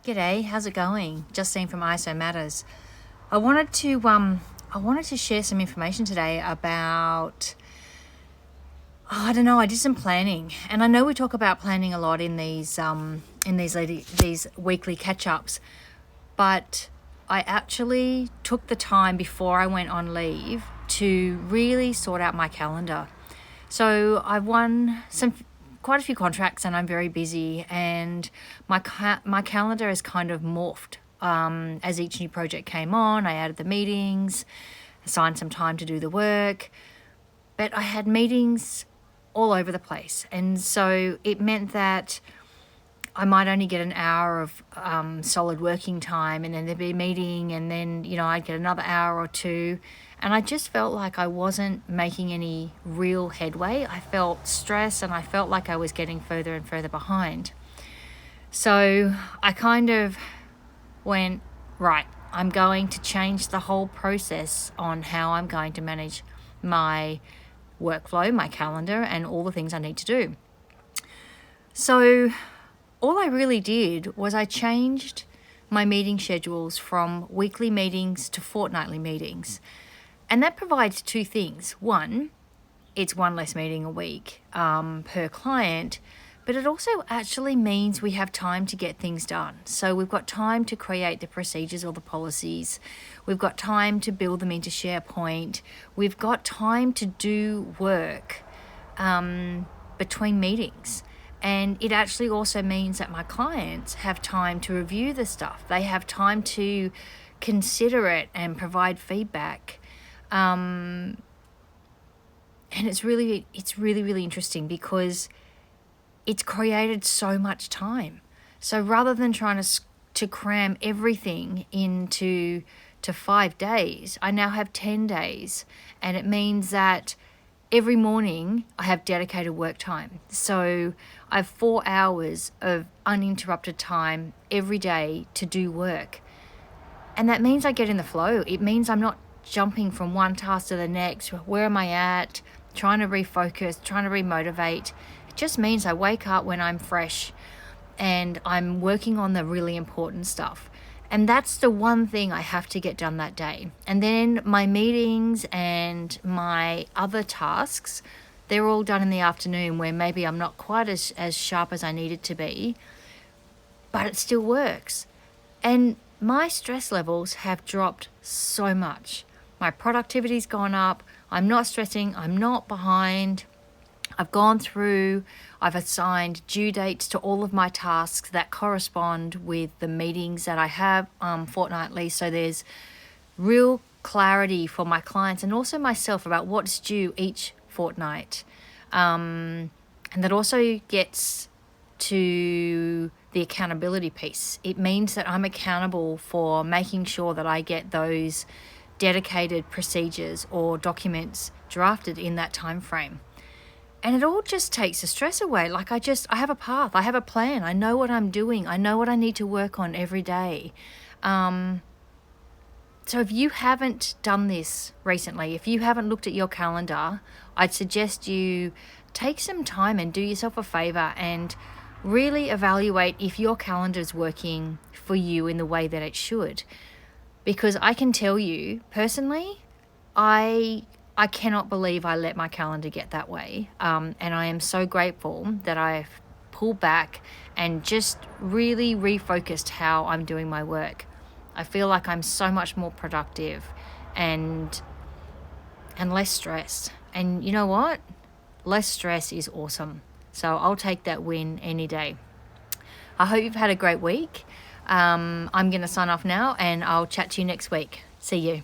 G'day, how's it going? Justine from ISO Matters. I wanted to share some information today about I did some planning, and I know we talk about planning a lot in these weekly catch-ups, but I actually took the time before I went on leave to really sort out my calendar. So I've won quite a few contracts and I'm very busy, and my calendar has kind of morphed as each new project came on. I added the meetings, assigned some time to do the work, but I had meetings all over the place, and so it meant that I might only get an hour of solid working time, and then there'd be a meeting, and then I'd get another hour or two, and I just felt like I wasn't making any real headway. I felt stressed, and I felt like I was getting further and further behind. So I kind of went, right, I'm going to change the whole process on how I'm going to manage my workflow, my calendar, and all the things I need to do. So all I really did was I changed my meeting schedules from weekly meetings to fortnightly meetings. And that provides two things. One, it's one less meeting a week per client, but it also actually means we have time to get things done. So we've got time to create the procedures or the policies. We've got time to build them into SharePoint. We've got time to do work between meetings. And it actually also means that my clients have time to review the stuff. They have time to consider it and provide feedback. And it's really interesting because it's created so much time. So rather than trying to cram everything into 5 days, I now have 10 days. And it means that every morning I have dedicated work time. So I have 4 hours of uninterrupted time every day to do work. And that means I get in the flow. It means I'm not jumping from one task to the next. Where am I at? Trying to refocus, trying to remotivate. It just means I wake up when I'm fresh and I'm working on the really important stuff. And that's the one thing I have to get done that day. And then my meetings and my other tasks, they're all done in the afternoon, where maybe I'm not quite as sharp as I needed to be, but it still works. And my stress levels have dropped so much. My productivity's gone up. I'm not stressing. I'm not behind. I've assigned due dates to all of my tasks that correspond with the meetings that I have fortnightly. So there's real clarity for my clients and also myself about what's due each fortnight. And that also gets to the accountability piece. It means that I'm accountable for making sure that I get those dedicated procedures or documents drafted in that time frame. And it all just takes the stress away. Like I have a path, I have a plan, I know what I'm doing, I know what I need to work on every day. So if you haven't done this recently, if you haven't looked at your calendar, I'd suggest you take some time and do yourself a favor and really evaluate if your calendar is working for you in the way that it should. Because I can tell you, personally, I cannot believe I let my calendar get that way. And I am so grateful that I've pulled back and just really refocused how I'm doing my work. I feel like I'm so much more productive and less stressed. And you know what? Less stress is awesome. So I'll take that win any day. I hope you've had a great week. I'm going to sign off now, and I'll chat to you next week. See you.